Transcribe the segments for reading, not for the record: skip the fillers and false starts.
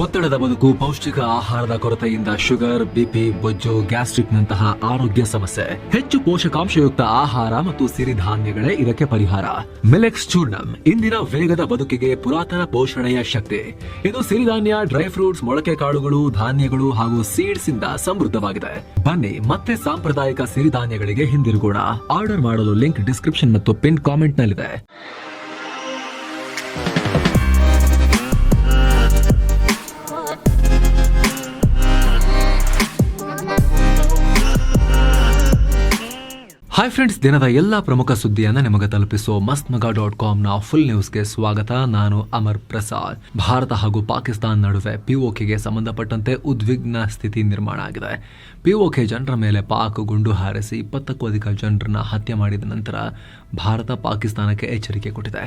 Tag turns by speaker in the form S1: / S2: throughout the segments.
S1: ಒತ್ತಡದ ಬದುಕು, ಪೌಷ್ಟಿಕ ಆಹಾರದ ಕೊರತೆಯಿಂದ ಶುಗರ್, ಬಿಪಿ, ಬೊಜ್ಜು, ಗ್ಯಾಸ್ಟ್ರಿಕ್ ನಂತಹ ಆರೋಗ್ಯ ಸಮಸ್ಯೆ. ಹೆಚ್ಚು ಪೋಷಕಾಂಶಯುಕ್ತ ಆಹಾರ ಮತ್ತು ಸಿರಿಧಾನ್ಯಗಳೇ ಇದಕ್ಕೆ ಪರಿಹಾರ. ಮಿಲೆಕ್ಸ್ ಚೂರ್ಣಂ ಇಂದಿನ ವೇಗದ ಬದುಕಿಗೆ ಪುರಾತನ ಪೋಷಣೆಯ ಶಕ್ತಿ. ಇದು ಸಿರಿಧಾನ್ಯ, ಡ್ರೈ ಫ್ರೂಟ್ಸ್, ಮೊಳಕೆ ಕಾಳುಗಳು, ಧಾನ್ಯಗಳು ಹಾಗೂ ಸೀಡ್ಸ್ ಇಂದ ಸಮೃದ್ಧವಾಗಿದೆ. ಬನ್ನಿ ಮತ್ತೆ ಸಾಂಪ್ರದಾಯಿಕ ಸಿರಿಧಾನ್ಯಗಳಿಗೆ ಹಿಂದಿರುಗೋಣ. ಆರ್ಡರ್ ಮಾಡಲು ಲಿಂಕ್ ಡಿಸ್ಕ್ರಿಪ್ಷನ್ ಮತ್ತು ಪಿನ್ ಕಾಮೆಂಟ್ ನಲ್ಲಿದೆ. ಹಾಯ್ ಫ್ರೆಂಡ್ಸ್, ದಿನದ ಎಲ್ಲಾ ಪ್ರಮುಖ ಸುದ್ದಿಯನ್ನ ನಿಮಗೆ ತಲುಪಿಸೋ mastmaga.com ನ ಫುಲ್ ನ್ಯೂಸ್ಗೆ ಸ್ವಾಗತ. ನಾನು ಅಮರ್ ಪ್ರಸಾದ್. ಭಾರತ ಹಾಗೂ ಪಾಕಿಸ್ತಾನ ನಡುವೆ ಪಿಒಕೆಗೆ ಸಂಬಂಧಪಟ್ಟಂತೆ ಉದ್ವಿಗ್ನ ಸ್ಥಿತಿ ನಿರ್ಮಾಣ ಆಗಿದೆ. ಪಿಒಕೆ ಜನರ ಮೇಲೆ ಪಾಕ್ ಗುಂಡು ಹಾರಿಸಿ 20ಕ್ಕೂ ಅಧಿಕ ಜನರನ್ನ ಹತ್ಯೆ ಮಾಡಿದ ನಂತರ ಭಾರತ ಪಾಕಿಸ್ತಾನಕ್ಕೆ ಎಚ್ಚರಿಕೆ ಕೊಟ್ಟಿದೆ.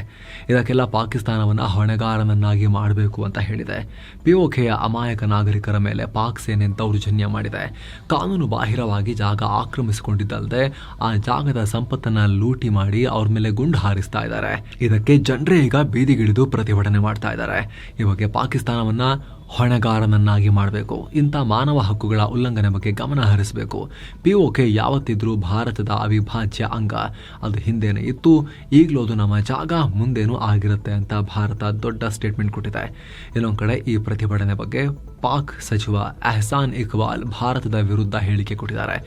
S1: ಇದಕ್ಕೆಲ್ಲ ಪಾಕಿಸ್ತಾನವನ್ನ ಹೊಣೆಗಾರನನ್ನಾಗಿ ಮಾಡಬೇಕು ಅಂತ ಹೇಳಿದೆ. ಪಿಒಕೆಯ ಅಮಾಯಕ ನಾಗರಿಕರ ಮೇಲೆ ಪಾಕ್ ಸೇನೆ ದೌರ್ಜನ್ಯ ಮಾಡಿದೆ. ಕಾನೂನು ಬಾಹಿರವಾಗಿ ಜಾಗ ಆಕ್ರಮಿಸಿಕೊಂಡಿದ್ದಲ್ಲದೆ ಆ ಜಾಗದ ಸಂಪತ್ತನ್ನ ಲೂಟಿ ಮಾಡಿ ಅವ್ರ ಮೇಲೆ ಗುಂಡು ಹಾರಿಸ್ತಾ ಇದ್ದಾರೆ. ಇದಕ್ಕೆ ಜನರೇ ಈಗ ಬೀದಿಗಿಳಿದು ಪ್ರತಿಭಟನೆ ಮಾಡ್ತಾ ಇದ್ದಾರೆ. ಈ ಬಗ್ಗೆ ಪಾಕಿಸ್ತಾನವನ್ನ ಹೊಣೆಗಾರನನ್ನಾಗಿ ಮಾಡಬೇಕು. ಇಂಥ ಮಾನವ ಹಕ್ಕುಗಳ ಉಲ್ಲಂಘನೆ ಬಗ್ಗೆ ಗಮನ ಹರಿಸಬೇಕು. ಪಿಒಕೆ ಯಾವತ್ತಿದ್ರೂ ಭಾರತದ ಅವಿಭಾಜ್ಯ ಅಂಗ. ಅದು ಹಿಂದೆನೇ ಇತ್ತು, ಈಗಲೂ ಅದು ನಮ್ಮ ಜಾಗ, ಮುಂದೇನೂ ಆಗಿರುತ್ತೆ ಅಂತ ಭಾರತ ದೊಡ್ಡ ಸ್ಟೇಟ್ಮೆಂಟ್ ಕೊಟ್ಟಿದೆ. ಇನ್ನೊಂದು ಕಡೆ ಈ ಪ್ರತಿಭಟನೆ ಬಗ್ಗೆ ಪಾಕ್ ಸಚಿವ ಎಹ್ಸಾನ್ ಇಕ್ಬಾಲ್ ಭಾರತದ ವಿರುದ್ಧ ಹೇಳಿಕೆ ಕೊಟ್ಟಿದ್ದಾರೆ.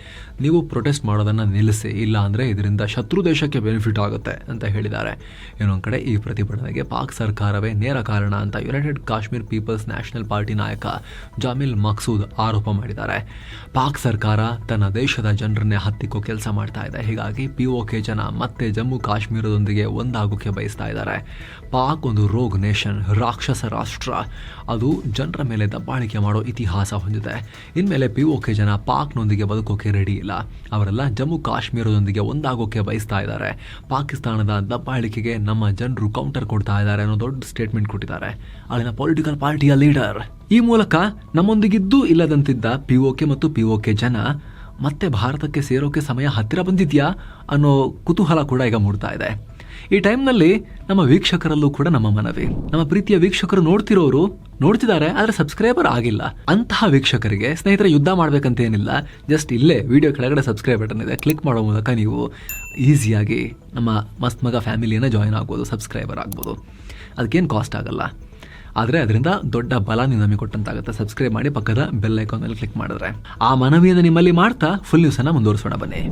S1: ನೀವು ಪ್ರೊಟೆಸ್ಟ್ ಮಾಡೋದನ್ನ ನಿಲ್ಲಿಸಿ, ಇಲ್ಲ ಅಂದ್ರೆ ಇದರಿಂದ ಶತ್ರು ದೇಶಕ್ಕೆ ಬೆನಿಫಿಟ್ ಆಗುತ್ತೆ ಅಂತ ಹೇಳಿದ್ದಾರೆ. ಇನ್ನೊಂದು ಕಡೆ ಈ ಪ್ರತಿಭಟನೆಗೆ ಪಾಕ್ ಸರ್ಕಾರವೇ ನೇರ ಕಾರಣ ಅಂತ united Kashmir people's national party ನಾಯಕ ಜಾಮಿಲ್ ಮಕ್ಸೂದ್ ಆರೋಪ ಮಾಡಿದ್ದಾರೆ. ಪಾಕ್ ಸರ್ಕಾರ ತನ್ನ ದೇಶದ ಜನರನ್ನೇ ಹತ್ತಿಕ್ಕೋ ಕೆಲಸ ಮಾಡ್ತಾ ಇದೆ. ಹೀಗಾಗಿ ಪಿಒಕೆ ಜನ ಮತ್ತೆ ಜಮ್ಮು ಕಾಶ್ಮೀರದೊಂದಿಗೆ ಒಂದಾಗೋಕೆ ಬಯಸ್ತಾ ಇದ್ದಾರೆ. ಪಾಕ್ ಒಂದು ರೋಗ್ ನೇಷನ್, ರಾಕ್ಷಸ ರಾಷ್ಟ್ರ. ಅದು ಜನರ ಮೇಲೆ ದಬ್ಬಾಳಿಕೆ ಮಾಡೋ ಇತಿಹಾಸ ಹೊಂದಿದೆ. ಇನ್ಮೇಲೆ ಪಿಒಕೆ ಜನ ಪಾಕ್ನೊಂದಿಗೆ ಬದುಕೋಕೆ ರೆಡಿ ಇಲ್ಲ. ಅವರೆಲ್ಲ ಜಮ್ಮು ಕಾಶ್ಮೀರದೊಂದಿಗೆ ಒಂದಾಗೋಕೆ ಬಯಸ್ತಾ ಇದ್ದಾರೆ. ಪಾಕಿಸ್ತಾನದ ದಬ್ಬಾಳಿಕೆಗೆ ನಮ್ಮ ಜನರು ಕೌಂಟರ್ ಕೊಡ್ತಾ ಇದ್ದಾರೆ ಅನ್ನೋ ದೊಡ್ಡ ಸ್ಟೇಟ್ಮೆಂಟ್ ಕೊಟ್ಟಿದ್ದಾರೆ ಅಲ್ಲಿನ ಪೊಲಿಟಿಕಲ್ ಪಾರ್ಟಿಯ ಲೀಡರ್. ಈ ಮೂಲಕ ನಮ್ಮೊಂದಿಗಿದ್ದೂ ಇಲ್ಲದಂತಿದ್ದ ಪಿಒಕೆ ಮತ್ತು ಪಿಒಕೆ ಜನ ಮತ್ತೆ ಭಾರತಕ್ಕೆ ಸೇರೋಕೆ ಸಮಯ ಹತ್ತಿರ ಬಂದಿದ್ಯಾ ಅನ್ನೋ ಕುತೂಹಲ ಕೂಡ ಈಗ ಮೂಡ್ತಾ ಇದೆ. ಈ ಟೈಮ್ನಲ್ಲಿ ನಮ್ಮ ವೀಕ್ಷಕರಲ್ಲೂ ಕೂಡ ನಮ್ಮ ಮನವಿ, ನಮ್ಮ ಪ್ರೀತಿಯ ವೀಕ್ಷಕರು ನೋಡ್ತಿದ್ದಾರೆ, ಆದರೆ ಸಬ್ಸ್ಕ್ರೈಬರ್ ಆಗಿಲ್ಲ. ಅಂತಹ ವೀಕ್ಷಕರಿಗೆ ಸ್ನೇಹಿತರ ಯುದ್ಧ ಮಾಡ್ಬೇಕಂತ ಏನಿಲ್ಲ. ಜಸ್ಟ್ ಇಲ್ಲೇ ವಿಡಿಯೋ ಕೆಳಗಡೆ ಸಬ್ಸ್ಕ್ರೈಬ್ ಬಟನ್ ಇದೆ, ಕ್ಲಿಕ್ ಮಾಡೋ ಮೂಲಕ ನೀವು ಈಸಿಯಾಗಿ ನಮ್ಮ ಮಸ್ತ್ ಮಗ ಫ್ಯಾಮಿಲಿಯನ್ನು ಜಾಯಿನ್ ಆಗ್ಬೋದು, ಸಬ್ಸ್ಕ್ರೈಬರ್ ಆಗ್ಬೋದು. ಅದಕ್ಕೇನು ಕಾಸ್ಟ್ ಆಗಲ್ಲ, ಆದರೆ ಅದರಿಂದ ದೊಡ್ಡ ಬಲ ನೀವು ನಮಗೆ ಕೊಟ್ಟಂತಾಗುತ್ತೆ. ಸಬ್ಸ್ಕ್ರೈಬ್ ಮಾಡಿ, ಪಕ್ಕದ ಬೆಲ್ ಐಕಾನ್ ಮೇಲೆ ಕ್ಲಿಕ್ ಮಾಡಿದ್ರೆ. ಆ ಮನವಿಯನ್ನು ನಿಮ್ಮಲ್ಲಿ ಮಾಡ್ತಾ ಫುಲ್ ನ್ಯೂಸ್ ಅನ್ನ ಮುಂದುವರಿಸೋಣ ಬನ್ನಿ.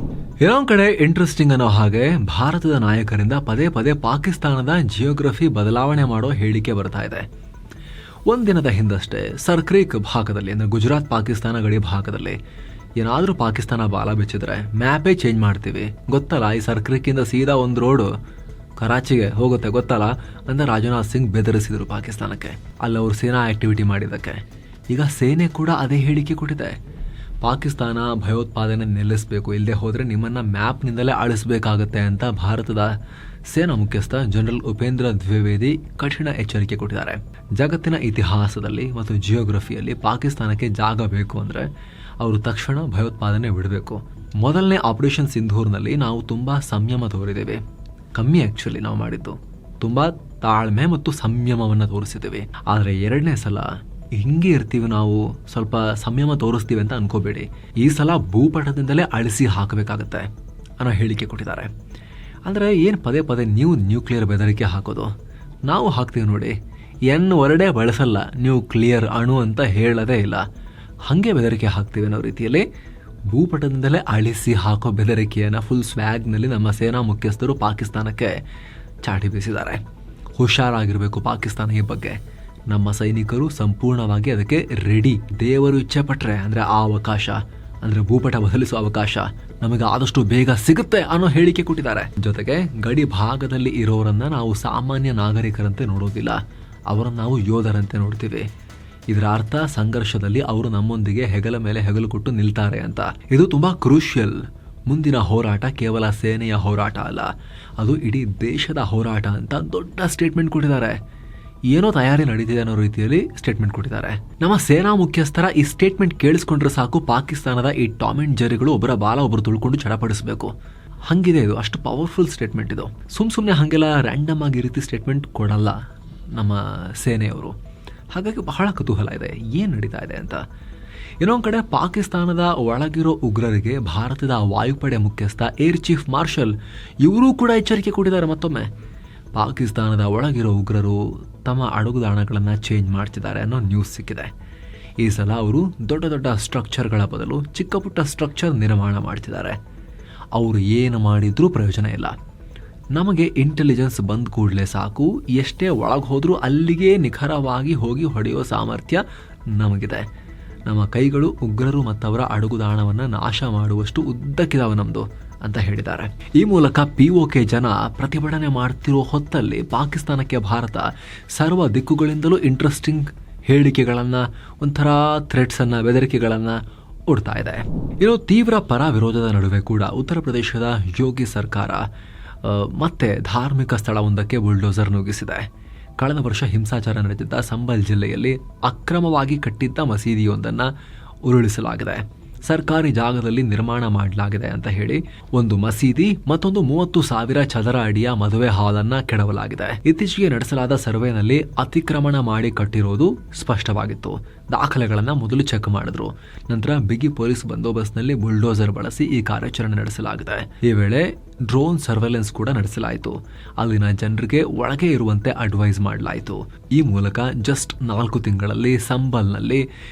S1: ಇನ್ನೊಂದು ಕಡೆ ಇಂಟ್ರೆಸ್ಟಿಂಗ್ ಅನ್ನೋ ಹಾಗೆ ಭಾರತದ ನಾಯಕರಿಂದ ಪದೇ ಪದೇ ಪಾಕಿಸ್ತಾನದ ಜಿಯೋಗ್ರಫಿ ಬದಲಾವಣೆ ಮಾಡೋ ಹೇಳಿಕೆ ಬರ್ತಾ ಇದೆ. ಒಂದಿನದ ಹಿಂದಷ್ಟೇ ಸರ್ಕ್ರೀಕ್ ಭಾಗದಲ್ಲಿ, ಅಂದರೆ ಗುಜರಾತ್ ಪಾಕಿಸ್ತಾನ ಗಡಿ ಭಾಗದಲ್ಲಿ ಏನಾದರೂ ಪಾಕಿಸ್ತಾನ ಬಾಲ ಬೆಚ್ಚಿದ್ರೆ ಮ್ಯಾಪೇ ಚೇಂಜ್ ಮಾಡ್ತೀವಿ, ಗೊತ್ತಲ್ಲ, ಈ ಸರ್ಕ್ರೀಕಿಂದ ಸೀದಾ ಒಂದು ರೋಡು ಕರಾಚಿಗೆ ಹೋಗುತ್ತೆ ಗೊತ್ತಲ್ಲ ಅಂತ ರಾಜನಾಥ್ ಸಿಂಗ್ ಬೆದರಿಸಿದರು ಪಾಕಿಸ್ತಾನಕ್ಕೆ, ಅಲ್ಲಿ ಅವರು ಸೇನಾ ಆಕ್ಟಿವಿಟಿ ಮಾಡಿದ್ದಕ್ಕೆ. ಈಗ ಸೇನೆ ಕೂಡ ಅದೇ ಹೇಳಿಕೆ ಕೊಟ್ಟಿದೆ. ಪಾಕಿಸ್ತಾನ ಭಯೋತ್ಪಾದನೆ ನಿಲ್ಲಿಸಬೇಕು, ಇಲ್ಲದೆ ಹೋದರೆ ನಿಮ್ಮನ್ನು ಮ್ಯಾಪ್ನಿಂದಲೇ ಅಳಿಸಬೇಕಾಗತ್ತೆ ಅಂತ ಭಾರತದ ಸೇನಾ ಮುಖ್ಯಸ್ಥ ಜನರಲ್ ಉಪೇಂದ್ರ ದ್ವಿವೇದಿ ಕಠಿಣ ಎಚ್ಚರಿಕೆ ಕೊಟ್ಟಿದ್ದಾರೆ. ಜಗತ್ತಿನ ಇತಿಹಾಸದಲ್ಲಿ ಮತ್ತು ಜಿಯೋಗ್ರಫಿಯಲ್ಲಿ ಪಾಕಿಸ್ತಾನಕ್ಕೆ ಜಾಗ ಬೇಕು ಅಂದರೆ ಅವರು ತಕ್ಷಣ ಭಯೋತ್ಪಾದನೆ ಬಿಡಬೇಕು. ಮೊದಲನೇ ಆಪರೇಷನ್ ಸಿಂಧೂರ್ನಲ್ಲಿ ನಾವು ತುಂಬ ಸಂಯಮ ತೋರಿದ್ದೇವೆ. ಕಮ್ಮಿ ಆ್ಯಕ್ಚುಲಿ ನಾವು ಮಾಡಿದ್ದು, ತುಂಬ ತಾಳ್ಮೆ ಮತ್ತು ಸಂಯಮವನ್ನು ತೋರಿಸಿದ್ದೀವಿ. ಆದರೆ ಎರಡನೇ ಸಲ ಹಿಂಗೆ ಇರ್ತೀವಿ ನಾವು, ಸ್ವಲ್ಪ ಸಂಯಮ ತೋರಿಸ್ತೀವಿ ಅಂತ ಅನ್ಕೋಬೇಡಿ. ಈ ಸಲ ಭೂಪಟದಿಂದಲೇ ಅಳಿಸಿ ಹಾಕಬೇಕಾಗತ್ತೆ ಅನ್ನೋ ಹೇಳಿಕೆ ಕೊಟ್ಟಿದ್ದಾರೆ. ಅಂದರೆ ಏನು ಪದೇ ಪದೇ ನೀವು ನ್ಯೂಕ್ಲಿಯರ್ ಬೆದರಿಕೆ ಹಾಕೋದು? ನಾವು ಹಾಕ್ತೀವಿ ನೋಡಿ, ವರ್ಡೇ ಬಳಸಲ್ಲ, ನ್ಯೂಕ್ಲಿಯರ್ ಅಣು ಅಂತ ಹೇಳೋದೇ ಇಲ್ಲ, ಹಾಗೆ ಬೆದರಿಕೆ ಹಾಕ್ತೀವಿ ಅನ್ನೋ ರೀತಿಯಲ್ಲಿ ಭೂಪಟದಿಂದಲೇ ಅಳಿಸಿ ಹಾಕೋ ಬೆದರಿಕೆಯನ್ನು ಫುಲ್ ಸ್ವ್ಯಾಗ್ನಲ್ಲಿ ನಮ್ಮ ಸೇನಾ ಮುಖ್ಯಸ್ಥರು ಪಾಕಿಸ್ತಾನಕ್ಕೆ ಚಾಟಿ ಬೀಸಿದ್ದಾರೆ. ಹುಷಾರಾಗಿರಬೇಕು ಪಾಕಿಸ್ತಾನ ಈ ಬಗ್ಗೆ. ನಮ್ಮ ಸೈನಿಕರು ಸಂಪೂರ್ಣವಾಗಿ ಅದಕ್ಕೆ ರೆಡಿ. ದೇವರು ಇಚ್ಛೆ ಪಟ್ಟರೆ ಅಂದರೆ ಆ ಅವಕಾಶ, ಅಂದರೆ ಭೂಪಟ ಬದಲಿಸುವ ಅವಕಾಶ ನಮಗೆ ಆದಷ್ಟು ಬೇಗ ಸಿಗುತ್ತೆ ಅನ್ನೋ ಹೇಳಿಕೆ ಕೊಟ್ಟಿದ್ದಾರೆ. ಜೊತೆಗೆ ಗಡಿ ಭಾಗದಲ್ಲಿ ಇರೋರನ್ನ ನಾವು ಸಾಮಾನ್ಯ ನಾಗರಿಕರಂತೆ ನೋಡೋದಿಲ್ಲ, ಅವರನ್ನು ನಾವು ಯೋಧರಂತೆ ನೋಡ್ತೀವಿ. ಇದರ ಅರ್ಥ ಸಂಘರ್ಷದಲ್ಲಿ ಅವರು ನಮ್ಮೊಂದಿಗೆ ಹೆಗಲ ಮೇಲೆ ಹೆಗಲು ಕೊಟ್ಟು ನಿಲ್ತಾರೆ ಅಂತ. ಇದು ತುಂಬಾ ಕ್ರೂಷಿಯಲ್. ಮುಂದಿನ ಹೋರಾಟ ಕೇವಲ ಸೇನೆಯ ಹೋರಾಟ ಅಲ್ಲ, ಅದು ಇಡೀ ದೇಶದ ಹೋರಾಟ ಅಂತ ದೊಡ್ಡ ಸ್ಟೇಟ್ಮೆಂಟ್ ಕೊಟ್ಟಿದ್ದಾರೆ. ಏನೋ ತಯಾರಿ ನಡೀತಿದೆ ಅನ್ನೋ ರೀತಿಯಲ್ಲಿ ಸ್ಟೇಟ್ಮೆಂಟ್ ಕೊಟ್ಟಿದ್ದಾರೆ. ನಮ್ಮ ಸೇನಾ ಮುಖ್ಯಸ್ಥರ ಈ ಸ್ಟೇಟ್ಮೆಂಟ್ ಕೇಳಿಸ್ಕೊಂಡ್ರೆ ಸಾಕು, ಪಾಕಿಸ್ತಾನದ ಈ ಟಾಮ್ ಅಂಡ್ ಜೆರ್ರಿಗಳು ಒಬ್ಬರ ಬಾಲ ಒಬ್ಬರು ತುಳ್ಕೊಂಡು ಚಡಪಡಿಸಬೇಕು. ಹಂಗಿದೆ ಇದು, ಅಷ್ಟು ಪವರ್ಫುಲ್ ಸ್ಟೇಟ್ಮೆಂಟ್ ಇದು. ಸುಮ್ಮನೆ ಹಾಗೆಲ್ಲ ರ್ಯಾಂಡಮ್ ಆಗಿ ಈ ರೀತಿ ಸ್ಟೇಟ್ಮೆಂಟ್ ಕೊಡಲ್ಲ ನಮ್ಮ ಸೇನೆಯವರು. ಹಾಗಾಗಿ ಬಹಳ ಕುತೂಹಲ ಇದೆ ಏನು ನಡೀತಾ ಇದೆ ಅಂತ. ಇನ್ನೊಂದು ಕಡೆ ಪಾಕಿಸ್ತಾನದ ಒಳಗಿರೋ ಉಗ್ರರಿಗೆ ಭಾರತದ ವಾಯುಪಡೆ ಮುಖ್ಯಸ್ಥ ಏರ್ ಚೀಫ್ ಮಾರ್ಷಲ್ ಇವರೂ ಕೂಡ ಎಚ್ಚರಿಕೆ ಕೊಟ್ಟಿದ್ದಾರೆ. ಮತ್ತೊಮ್ಮೆ ಪಾಕಿಸ್ತಾನದ ಒಳಗಿರೋ ಉಗ್ರರು ತಮ್ಮ ಅಡುಗುದಾಣಗಳನ್ನು ಚೇಂಜ್ ಮಾಡ್ತಿದ್ದಾರೆ ಅನ್ನೋ ನ್ಯೂಸ್ ಸಿಕ್ಕಿದೆ. ಈ ಸಲ ಅವರು ದೊಡ್ಡ ದೊಡ್ಡ ಸ್ಟ್ರಕ್ಚರ್ಗಳ ಬದಲು ಚಿಕ್ಕ ಪುಟ್ಟ ಸ್ಟ್ರಕ್ಚರ್ ನಿರ್ಮಾಣ ಮಾಡ್ತಿದ್ದಾರೆ. ಅವರು ಏನು ಮಾಡಿದ್ರೂ ಪ್ರಯೋಜನ ಇಲ್ಲ. ನಮಗೆ ಇಂಟೆಲಿಜೆನ್ಸ್ ಬಂದ ಕೂಡಲೇ ಸಾಕು, ಎಷ್ಟೇ ಒಳಗೆ ಹೋದರೂ ಅಲ್ಲಿಗೆ ನಿಖರವಾಗಿ ಹೋಗಿ ಹೊಡೆಯೋ ಸಾಮರ್ಥ್ಯ ನಮಗಿದೆ. ನಮ್ಮ ಕೈಗಳು ಉಗ್ರರು ಮತ್ತವರ ಅಡುಗುದಾಣವನ್ನು ನಾಶ ಮಾಡುವಷ್ಟು ಉದ್ದಕ್ಕಿದಾವೆ ನಮ್ಮದು ಅಂತ ಹೇಳಿದ್ದಾರೆ. ಈ ಮೂಲಕ POK ಜನ ಪ್ರತಿಭಟನೆ ಮಾಡ್ತಿರೋ ಹೊತ್ತಲ್ಲಿ ಪಾಕಿಸ್ತಾನಕ್ಕೆ ಭಾರತ ಸರ್ವ ದಿಕ್ಕುಗಳಿಂದಲೂ ಇಂಟ್ರೆಸ್ಟಿಂಗ್ ಹೇಳಿಕೆಗಳನ್ನು, ಒಂಥರ ಥ್ರೆಟ್ಸನ್ನು, ಬೆದರಿಕೆಗಳನ್ನು ಕೊಡ್ತಾ ಇದೆ. ಇನ್ನು ತೀವ್ರ ಪರ ವಿರೋಧದ ನಡುವೆ ಕೂಡ ಉತ್ತರ ಪ್ರದೇಶದ ಯೋಗಿ ಸರ್ಕಾರ ಮತ್ತೆ ಧಾರ್ಮಿಕ ಸ್ಥಳವೊಂದಕ್ಕೆ ಬುಲ್ಡೋಸರ್ ನುಗ್ಗಿಸಿದೆ. ಕಳೆದ ವರ್ಷ ಹಿಂಸಾಚಾರ ನಡೆದಿದ್ದ ಸಂಬಲ್ ಜಿಲ್ಲೆಯಲ್ಲಿ ಅಕ್ರಮವಾಗಿ ಕಟ್ಟಿದ್ದ ಮಸೀದಿಯೊಂದನ್ನು ಉರುಳಿಸಲಾಗಿದೆ. ಸರ್ಕಾರಿ ಜಾಗದಲ್ಲಿ ನಿರ್ಮಾಣ ಮಾಡಲಾಗಿದೆ ಅಂತ ಹೇಳಿ ಒಂದು ಮಸೀದಿ ಮತ್ತೊಂದು 30,000 ಚದರ ಅಡಿಯ ಮದುವೆ ಹಾಲನ್ನು ಕೆಡವಲಾಗಿದೆ. ಇತ್ತೀಚೆಗೆ ನಡೆಸಲಾದ ಸರ್ವೆನಲ್ಲಿ ಅತಿಕ್ರಮಣ ಮಾಡಿ ಕಟ್ಟಿರೋದು ಸ್ಪಷ್ಟವಾಗಿತ್ತು. ದಾಖಲೆಗಳನ್ನು ಮೊದಲು ಚೆಕ್ ಮಾಡಿದ್ರು. ನಂತರ ಬಿಗಿ ಪೊಲೀಸ್ ಬಂದೋಬಸ್ತ್ನಲ್ಲಿ ಬುಲ್ಡೋಸರ್ ಬಳಸಿ ಈ ಕಾರ್ಯಾಚರಣೆ ನಡೆಸಲಾಗಿದೆ. ಈ ವೇಳೆ ಡ್ರೋನ್ ಸರ್ವೆಲೆನ್ಸ್ ಕೂಡ ನಡೆಸಲಾಯಿತು. ಅಲ್ಲಿನ ಜನರಿಗೆ ಒಳಗೆ ಇರುವಂತೆ ಅಡ್ವೈಸ್ ಮಾಡಲಾಯಿತು. ಈ ಮೂಲಕ ಜಸ್ಟ್ 4 ತಿಂಗಳಲ್ಲಿ ಸಂಬಲ್ನಲ್ಲಿ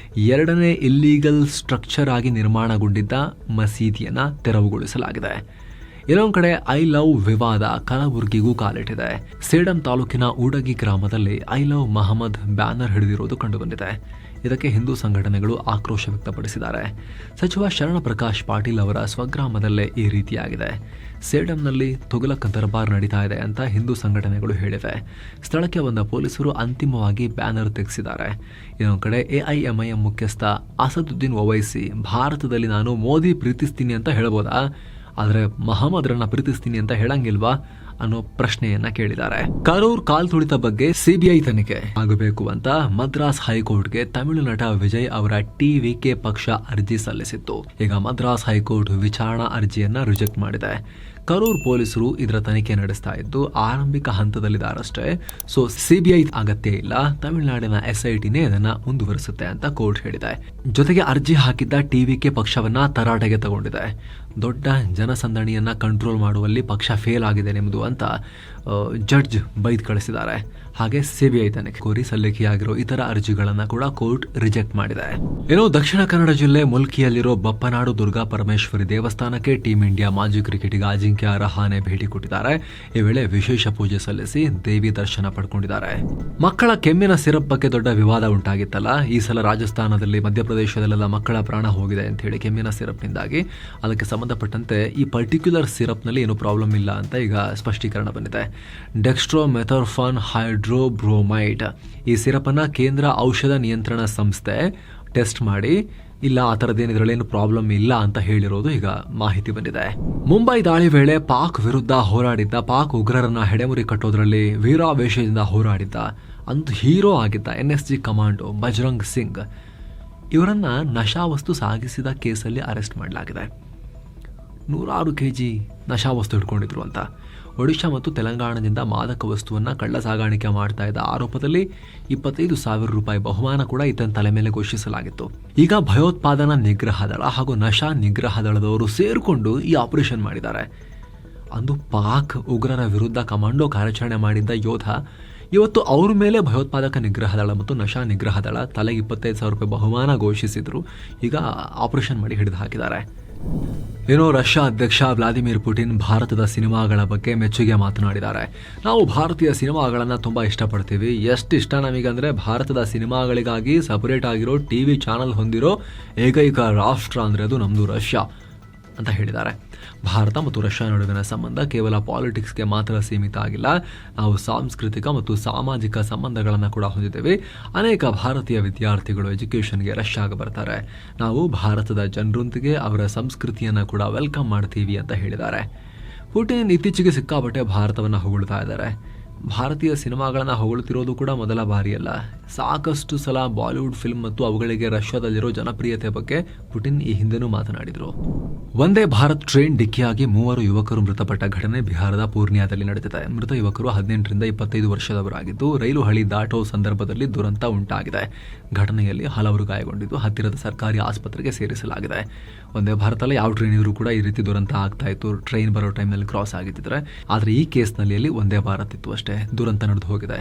S1: 2ನೇ ಇಲ್ಲೀಗಲ್ ಸ್ಟ್ರಕ್ಚರ್ ಆಗಿ ನಿರ್ಮಾಣಗೊಂಡಿದ್ದ ಮಸೀದಿಯನ್ನು ತೆರವುಗೊಳಿಸಲಾಗಿದೆ. ಇನ್ನೊಂದು ಕಡೆ ಐ ಲವ್ ವಿವಾದ ಕಲಬುರಗಿಗೂ ಕಾಲಿಟ್ಟಿದೆ. ಸೇಡಂ ತಾಲೂಕಿನ ಊಡಗಿ ಗ್ರಾಮದಲ್ಲಿ ಐ ಲವ್ ಮಹಮ್ಮದ್ ಬ್ಯಾನರ್ ಹಿಡಿದಿರುವುದು ಕಂಡುಬಂದಿದೆ. ಇದಕ್ಕೆ ಹಿಂದೂ ಸಂಘಟನೆಗಳು ಆಕ್ರೋಶ ವ್ಯಕ್ತಪಡಿಸಿದ್ದಾರೆ. ಸಚಿವ ಶರಣ ಪ್ರಕಾಶ್ ಪಾಟೀಲ್ ಅವರ ಸ್ವಗ್ರಾಮದಲ್ಲೇ ಈ ರೀತಿಯಾಗಿದೆ. ಸೇಡಂನಲ್ಲಿ ತುಘಲಕ್ ದರ್ಬಾರ್ ನಡೀತಾ ಇದೆ ಅಂತ ಹಿಂದೂ ಸಂಘಟನೆಗಳು ಹೇಳಿವೆ. ಸ್ಥಳಕ್ಕೆ ಬಂದ ಪೊಲೀಸರು ಅಂತಿಮವಾಗಿ ಬ್ಯಾನರ್ ತೆಗೆಸಿದ್ದಾರೆ. ಇನ್ನೊಂದು ಕಡೆ AIMIM ಮುಖ್ಯಸ್ಥ ಅಸದುದ್ದೀನ್ ಒವೈಸಿ ಭಾರತದಲ್ಲಿ ನಾನು ಮೋದಿ ಪ್ರೀತಿಸ್ತೀನಿ ಅಂತ ಹೇಳ್ಬೋದಾ, ಆದರೆ ಮಹಮ್ಮದ್ರನ್ನ ಪ್ರೀತಿಸ್ತೀನಿ ಅಂತ ಹೇಳಂಗಿಲ್ವಾ ಅನ್ನೋ ಪ್ರಶ್ನೆಯನ್ನ ಕೇಳಿದ್ದಾರೆ. ಕರೂರ್ ಕಾಲ್ ತುಳಿತ ಬಗ್ಗೆ CBI ತನಿಖೆ ಆಗಬೇಕು ಅಂತ ಮದ್ರಾಸ್ ಹೈಕೋರ್ಟ್ಗೆ ತಮಿಳು ನಟ ವಿಜಯ್ ಅವರ TVK ಪಕ್ಷ ಅರ್ಜಿ ಸಲ್ಲಿಸಿತ್ತು. ಈಗ ಮದ್ರಾಸ್ ಹೈಕೋರ್ಟ್ ವಿಚಾರಣಾ ಅರ್ಜಿಯನ್ನ ರಿಜೆಕ್ಟ್ ಮಾಡಿದೆ. ಕರೂರ್ ಪೊಲೀಸರು ಇದರ ತನಿಖೆ ನಡೆಸ್ತಾ ಇದ್ದು ಆರಂಭಿಕ ಹಂತದಲ್ಲಿದ್ದಾರಷ್ಟೇ. ಸೊ CBI ಅಗತ್ಯ ಇಲ್ಲ, ತಮಿಳುನಾಡಿನ SITನೇ ಇದನ್ನ ಮುಂದುವರಿಸುತ್ತೆ ಅಂತ ಕೋರ್ಟ್ ಹೇಳಿದೆ. ಜೊತೆಗೆ ಅರ್ಜಿ ಹಾಕಿದ್ದ TVK ಪಕ್ಷವನ್ನ ತರಾಟೆಗೆ ತಗೊಂಡಿದೆ. ದೊಡ್ಡ ಜನಸಂದಣಿಯನ್ನ ಕಂಟ್ರೋಲ್ ಮಾಡುವಲ್ಲಿ ಪಕ್ಷ ಫೇಲ್ ಆಗಿದೆ ಎಂಬುದು ಅಂತ ಜಡ್ಜ್ ಬೈದ್ ಕಳಿಸಿದ್ದಾರೆ. ಹಾಗೆ CBI ತನಿಖೆ ಕೋರಿ ಸಲ್ಲಿಕೆಯಾಗಿರೋ ಇತರ ಅರ್ಜಿಗಳನ್ನ ಕೂಡ ಕೋರ್ಟ್ ರಿಜೆಕ್ಟ್ ಮಾಡಿದೆ. ಇನ್ನು ದಕ್ಷಿಣ ಕನ್ನಡ ಜಿಲ್ಲೆ ಮುಲ್ಕಿಯಲ್ಲಿರೋ ಬಪ್ಪನಾಡು ದುರ್ಗಾ ಪರಮೇಶ್ವರಿ ದೇವಸ್ಥಾನಕ್ಕೆ ಟೀಂ ಇಂಡಿಯಾ ಮಾಜಿ ಕ್ರಿಕೆಟಿಗ ಅಜಿಂಕ್ಯ ರಹಾನೆ ಭೇಟಿ ಕೊಟ್ಟಿದ್ದಾರೆ. ಈ ವೇಳೆ ವಿಶೇಷ ಪೂಜೆ ಸಲ್ಲಿಸಿ ದೇವಿ ದರ್ಶನ ಪಡ್ಕೊಂಡಿದ್ದಾರೆ. ಮಕ್ಕಳ ಕೆಮ್ಮಿನ ಸಿರಪ್ ಬಗ್ಗೆ ದೊಡ್ಡ ವಿವಾದ ಉಂಟಾಗಿತ್ತಲ್ಲ, ಈ ಸಲ ರಾಜಸ್ಥಾನದಲ್ಲಿ ಮಧ್ಯಪ್ರದೇಶದಲ್ಲೆಲ್ಲ ಮಕ್ಕಳ ಪ್ರಾಣ ಹೋಗಿದೆ ಅಂತ ಹೇಳಿ ಕೆಮ್ಮಿನ ಸಿರಪ್ನಿಂದಾಗಿ. ಅದಕ್ಕೆ ಸಂಬಂಧಪಟ್ಟಂತೆ ಈ ಪರ್ಟಿಕ್ಯುಲರ್ ಸಿರಪ್ನಲ್ಲಿ ಏನು ಪ್ರಾಬ್ಲಮ್ ಇಲ್ಲ ಅಂತ ಈಗ ಸ್ಪಷ್ಟೀಕರಣ ಬಂದಿದೆ. ಡೆಕ್ಸ್ಟ್ರೋಮೆಥಾರ್ಫಾನ್ ಹೈಡ್ರೋಬ್ರೋಮೈಡ್ ಈ ಸಿರಪನ್ನು ಕೇಂದ್ರ ಔಷಧ ನಿಯಂತ್ರಣ ಸಂಸ್ಥೆ ಟೆಸ್ಟ್ ಮಾಡಿ ಇಲ್ಲ ಆ ಥರದ್ದೇನು ಇದರಲ್ಲೇನು ಪ್ರಾಬ್ಲಮ್ ಇಲ್ಲ ಅಂತ ಹೇಳಿರೋದು ಈಗ ಮಾಹಿತಿ ಬಂದಿದೆ. ಮುಂಬೈ ದಾಳಿ ವೇಳೆ ಪಾಕ್ ವಿರುದ್ಧ ಹೋರಾಡಿದ್ದ, ಪಾಕ್ ಉಗ್ರರನ್ನ ಹೆಡೆಮುರಿ ಕಟ್ಟೋದ್ರಲ್ಲಿ ವೀರಾವೇಶದಿಂದ ಹೋರಾಡಿದ್ದ, ಅಂದು ಹೀರೋ ಆಗಿದ್ದ NSG ಕಮಾಂಡೋ ಬಜರಂಗ್ ಸಿಂಗ್ ಇವರನ್ನ ನಶಾವಸ್ತು ಸಾಗಿಸಿದ ಕೇಸಲ್ಲಿ ಅರೆಸ್ಟ್ ಮಾಡಲಾಗಿದೆ. 100 kg ನಶಾವಸ್ತು ಹಿಡ್ಕೊಂಡಿದ್ರು ಅಂತ. ಒಡಿಶಾ ಮತ್ತು ತೆಲಂಗಾಣದಿಂದ ಮಾದಕ ವಸ್ತುವನ್ನು ಕಳ್ಳ ಸಾಗಾಣಿಕೆ ಮಾಡ್ತಾ ಇದ್ದ ಆರೋಪದಲ್ಲಿ 25,000 ರೂಪಾಯಿ ಬಹುಮಾನ ಕೂಡ ಈತನ ತಲೆ ಮೇಲೆ ಘೋಷಿಸಲಾಗಿತ್ತು. ಈಗ ಭಯೋತ್ಪಾದನಾ ನಿಗ್ರಹ ದಳ ಹಾಗೂ ನಶಾ ನಿಗ್ರಹ ದಳದವರು ಸೇರಿಕೊಂಡು ಈ ಆಪರೇಷನ್ ಮಾಡಿದ್ದಾರೆ. ಅಂದು ಪಾಕ್ ಉಗ್ರರ ವಿರುದ್ಧ ಕಮಾಂಡೋ ಕಾರ್ಯಾಚರಣೆ ಮಾಡಿದ್ದ ಯೋಧ ಇವತ್ತು ಅವ್ರ ಮೇಲೆ ಭಯೋತ್ಪಾದಕ ನಿಗ್ರಹ ದಳ ಮತ್ತು ನಶಾ ನಿಗ್ರಹ ದಳ ತಲೆಗೆ 25,000 ರೂಪಾಯಿ ಬಹುಮಾನ ಘೋಷಿಸಿದ್ರು. ಈಗ ಆಪರೇಷನ್ ಮಾಡಿ ಹಿಡಿದು ಹಾಕಿದ್ದಾರೆ. ಏನೋ ರಷ್ಯಾ ಅಧ್ಯಕ್ಷ ವ್ಲಾದಿಮಿರ್ ಪುಟಿನ್ ಭಾರತದ ಸಿನಿಮಾಗಳ ಬಗ್ಗೆ ಮೆಚ್ಚುಗೆ ಮಾತನಾಡಿದ್ದಾರೆ. ನಾವು ಭಾರತೀಯ ಸಿನಿಮಾಗಳನ್ನು ತುಂಬ ಇಷ್ಟಪಡ್ತೀವಿ. ಎಷ್ಟು ಇಷ್ಟ ನಮಗಂದರೆ ಭಾರತದ ಸಿನಿಮಾಗಳಿಗಾಗಿ ಸಪರೇಟ್ ಆಗಿರೋ TV ಚಾನಲ್ ಹೊಂದಿರೋ ಏಕೈಕ ರಾಷ್ಟ್ರ ಅಂದರೆ ಅದು ನಮ್ಮದು ರಷ್ಯಾ ಅಂತ ಹೇಳಿದ್ದಾರೆ. ಭಾರತ ಮತ್ತು ರಷ್ಯಾ ನಡುವಿನ ಸಂಬಂಧ ಕೇವಲ ಪಾಲಿಟಿಕ್ಸ್ಗೆ ಮಾತ್ರ ಸೀಮಿತ ಆಗಿಲ್ಲ, ನಾವು ಸಾಂಸ್ಕೃತಿಕ ಮತ್ತು ಸಾಮಾಜಿಕ ಸಂಬಂಧಗಳನ್ನು ಕೂಡ ಹೊಂದಿದ್ದೇವೆ. ಅನೇಕ ಭಾರತೀಯ ವಿದ್ಯಾರ್ಥಿಗಳು ಎಜುಕೇಷನ್ಗೆ ರಷ್ಯಾಗೆ ಬರ್ತಾರೆ. ನಾವು ಭಾರತದ ಜನರೊಂದಿಗೆ ಅವರ ಸಂಸ್ಕೃತಿಯನ್ನು ಕೂಡ ವೆಲ್ಕಮ್ ಮಾಡ್ತೀವಿ ಅಂತ ಹೇಳಿದ್ದಾರೆ. ಪುಟಿನ್ ಇತ್ತೀಚೆಗೆ ಸಿಕ್ಕಾಪಟ್ಟೆ ಭಾರತವನ್ನು ಹೊಗಳ್ತಾ ಇದ್ದಾರೆ. ಭಾರತೀಯ ಸಿನಿಮಾಗಳನ್ನ ಹೊಗಳುತ್ತಿರೋದು ಕೂಡ ಮೊದಲ ಬಾರಿಯಲ್ಲ. ಸಾಕಷ್ಟು ಸಲ ಬಾಲಿವುಡ್ ಫಿಲ್ಮ್ ಮತ್ತು ಅವುಗಳಿಗೆ ರಷ್ಯಾದಲ್ಲಿರೋ ಜನಪ್ರಿಯತೆ ಬಗ್ಗೆ ಪುಟಿನ್ ಈ ಹಿಂದೆನೂ ಮಾತನಾಡಿದರು. ವಂದೇ ಭಾರತ್ ಟ್ರೈನ್ ಡಿಕ್ಕಿಯಾಗಿ 3 ಯುವಕರು ಮೃತಪಟ್ಟ ಘಟನೆ ಬಿಹಾರದ ಪೂರ್ಣಿಯಾದಲ್ಲಿ ನಡೆದಿದೆ. ಮೃತ ಯುವಕರು 18ರಿಂದ 25 ವರ್ಷದವರಾಗಿದ್ದು, ರೈಲು ಹಳಿ ದಾಟೋ ಸಂದರ್ಭದಲ್ಲಿ ದುರಂತ ಉಂಟಾಗಿದೆ. ಘಟನೆಯಲ್ಲಿ ಹಲವರು ಗಾಯಗೊಂಡಿದ್ದು ಹತ್ತಿರದ ಸರ್ಕಾರಿ ಆಸ್ಪತ್ರೆಗೆ ಸೇರಿಸಲಾಗಿದೆ. ವಂದೇ ಭಾರತಲ್ಲ ಯಾವ ಟ್ರೈನ್ ಇದ್ರೂ ಕೂಡ ಈ ರೀತಿ ದುರಂತ ಆಗ್ತಾ ಇತ್ತು. ಟ್ರೈನ್ ಬರೋ ಟೈಮ್ನಲ್ಲಿ ಕ್ರಾಸ್ ಆಗಿದ್ದಿದ್ರೆ, ಆದರೆ ಈ ಕೇಸ್ನಲ್ಲಿ ವಂದೇ ಭಾರತ್ ಇತ್ತು ಅಷ್ಟೇ. ದುರಂತ ನಡೆದು ಹೋಗಿದೆ.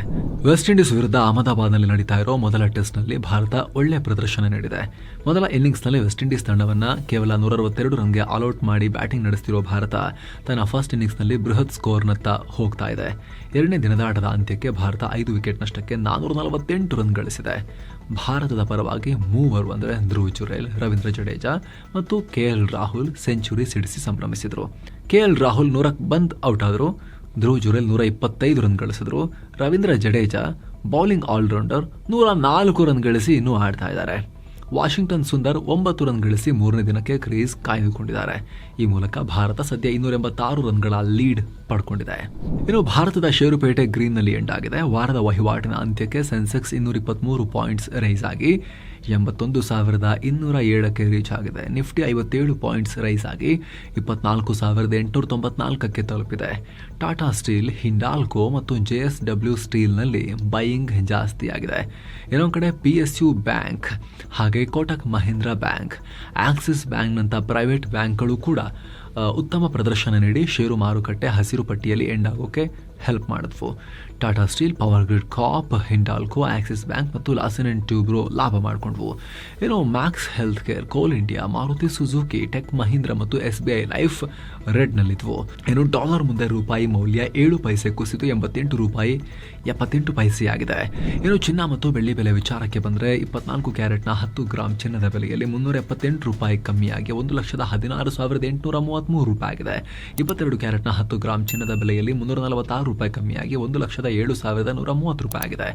S1: ವೆಸ್ಟ್ ಇಂಡೀಸ್ ವಿರುದ್ಧ ಅಹಮದಾಬಾದ್ನಲ್ಲಿ ನಡೀತಾ ಇರೋ ಮೊದಲ ಟೆಸ್ಟ್ನಲ್ಲಿ ಭಾರತ ಒಳ್ಳೆ ಪ್ರದರ್ಶನ ನೀಡಿದೆ. ಮೊದಲ ಇನ್ನಿಂಗ್ಸ್ನಲ್ಲಿ ವೆಸ್ಟ್ ಇಂಡೀಸ್ ತಂಡವನ್ನು ಕೇವಲ 162 ರನ್ಗೆ ಆಲ್ಔಟ್ ಮಾಡಿ ಬ್ಯಾಟಿಂಗ್ ನಡೆಸುತ್ತಿರುವ ಭಾರತ ತನ್ನ ಫಸ್ಟ್ ಇನ್ನಿಂಗ್ಸ್ನಲ್ಲಿ ಬೃಹತ್ ಸ್ಕೋರ್ನತ್ತ ಹೋಗ್ತಾ ಇದೆ. ಎರಡನೇ ದಿನದ ಆಟದ ಅಂತ್ಯಕ್ಕೆ ಭಾರತ 5 ವಿಕೆಟ್ ನಷ್ಟಕ್ಕೆ 448 ರನ್ ಗಳಿಸಿದೆ. ಭಾರತದ ಪರವಾಗಿ ಮೂವರು ಅಂದರೆ ಧ್ರುವ್ ಜುರೇಲ್, ರವೀಂದ್ರ ಜಡೇಜಾ ಮತ್ತು KL ರಾಹುಲ್ ಸೆಂಚುರಿ ಸಿಡಿಸಿ ಸಂಭ್ರಮಿಸಿದರು. KL ರಾಹುಲ್ 100ಕ್ಕೆ ಬಂದ್ ಔಟ್ ಆದರು. ಧ್ರುವ್ ಜುರೇಲ್ 125 ರನ್ ಗಳಿಸಿದ್ರು. Ravindra Jadeja bowling all rounder 104 run ಗಳಿಸಿ ಇನ್ನೂ ಆಡ್ತಾ ಇದ್ದಾರೆ. ವಾಷಿಂಗ್ಟನ್ ಸುಂದರ್ 9 ರನ್ ಗಳಿಸಿ 3ನೇ ದಿನಕ್ಕೆ ಕ್ರೀಸ್ ಕಾಯ್ದುಕೊಂಡಿದ್ದಾರೆ. ಈ ಮೂಲಕ ಭಾರತ ಸದ್ಯ 286 ರನ್ಗಳ ಲೀಡ್ ಪಡ್ಕೊಂಡಿದೆ. ಇನ್ನು ಭಾರತದ ಷೇರುಪೇಟೆ ಗ್ರೀನ್ನಲ್ಲಿ ಎಂಡ್ ಆಗಿದೆ. ವಾರದ ವಹಿವಾಟಿನ ಅಂತ್ಯಕ್ಕೆ ಸೆನ್ಸೆಕ್ಸ್ 223 ಪಾಯಿಂಟ್ಸ್ ರೈಸ್ ಆಗಿ 81,207ಕ್ಕೆ ರೀಚ್ ಆಗಿದೆ. ನಿಫ್ಟಿ 57 ಪಾಯಿಂಟ್ಸ್ ರೈಸ್ ಆಗಿ 24,894ಕ್ಕೆ ತಲುಪಿದೆ. ಟಾಟಾ ಸ್ಟೀಲ್, ಹಿಂಡಾಲ್ಕೋ ಮತ್ತು JSW ಸ್ಟೀಲ್ನಲ್ಲಿ ಬೈಯಿಂಗ್ ಜಾಸ್ತಿಯಾಗಿದೆ. ಇನ್ನೊಂದು ಕಡೆ PSU ಬ್ಯಾಂಕ್ ಹಾಗೆ ಕೋಟಕ್ ಮಹೀಂದ್ರ ಬ್ಯಾಂಕ್, ಆಕ್ಸಿಸ್ ಬ್ಯಾಂಕ್ನಂಥ ಪ್ರೈವೇಟ್ ಬ್ಯಾಂಕ್ಗಳು ಕೂಡ ಉತ್ತಮ ಪ್ರದರ್ಶನ ನೀಡಿ ಷೇರು ಮಾರುಕಟ್ಟೆ ಹಸಿರು ಪಟ್ಟಿಯಲ್ಲಿ ಎಂಡ್ ಆಗೋಕೆ ಹೆಲ್ಪ್ ಮಾಡಿದ್ವು. Tata steel, power grid corp, Hindalco, Axis bank ಮತ್ತು ಲಾರ್ಸನ್ ಅಂಡ್ ಟ್ಯೂಬ್ರೋ ಲಾಭ ಮಾಡಿಕೊಂಡ್ವು. ಇನ್ನು max health care, coal India, Maruti Suzuki, tech Mahindra ಮತ್ತು SBI ಲೈಫ್ ರೆಡ್ನಲ್ಲಿದ್ವು. ಇನ್ನು ಡಾಲರ್ ಮುಂದೆ ರೂಪಾಯಿ ಮೌಲ್ಯ 7 ಪೈಸೆ ಕುಸಿದು 88 ರೂಪಾಯಿ 78 ಪೈಸೆ ಆಗಿದೆ. ಇನ್ನು ಚಿನ್ನ ಮತ್ತು ಬೆಳ್ಳಿ ಬೆಲೆ ವಿಚಾರಕ್ಕೆ ಬಂದರೆ 24 ಕ್ಯಾರೆಟ್ನ 10 ಗ್ರಾಂ ಚಿನ್ನದ ಬೆಲೆಯಲ್ಲಿ 378 ರೂಪಾಯಿ ಕಮ್ಮಿಯಾಗಿ 1,16,833 ರೂಪಾಯಿ ಆಗಿದೆ. 22 ಕ್ಯಾರೆಟ್ನ 10 ಗ್ರಾಂ ಚಿನ್ನದ ಬೆಲೆಯಲ್ಲಿ 346 ರೂಪಾಯಿ ಕಮ್ಮಿಯಾಗಿ 1,07,130 ರೂಪಾಯಿ ಆಗಿದೆ.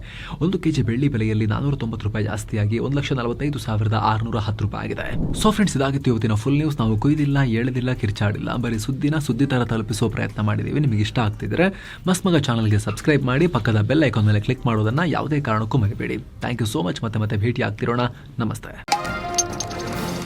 S1: 1 ಕೆಜಿ ಬೆಳ್ಳಿ ಬೆಲೆಯಲ್ಲಿ 490 ರೂಪಾಯಿ ಜಾಸ್ತಿಯಾಗಿ 1,45,610 ರೂಪಾಯಿ ಆಗಿದೆ. ಸೊ ಫ್ರೆಂಡ್ಸ್, ಇದಾಗಿತ್ತು ಇವತ್ತಿನ ಫುಲ್ ನ್ಯೂಸ್. ನಾವು ಕೊಯ್ದಿಲ್ಲ, ಎಳೆದಿಲ್ಲ, ಕಿರ್ಚಾಡಿಲ್ಲ, ಬರೀ ಸುದ್ದಿ ತರ ತಲುಪಿಸೋ ಪ್ರಯತ್ನ ಮಾಡಿದ್ದೀವಿ. ನಿಮಗೆ ಇಷ್ಟ ಆಗ್ತಿದ್ರೆ ಮಸ್ತ್ ಮಗ ಚಾನಲ್ಗೆ ಸಬ್ಸ್ಕ್ರೈಬ್ ಮಾಡಿ, ಪಕ್ಕದ ಬೆಲ್ ಐಕಾನ್ ಮೇಲೆ ಕ್ಲಿಕ್ ಮಾಡೋದನ್ನ ಯಾವುದೇ ಕಾರಣಕ್ಕೂ ಮರಿಬೇಡಿ. Thank you so much. ಮತ್ತೆ ಭೇಟಿ ಆಗ್ತಿರೋಣ. ನಮಸ್ತೆ.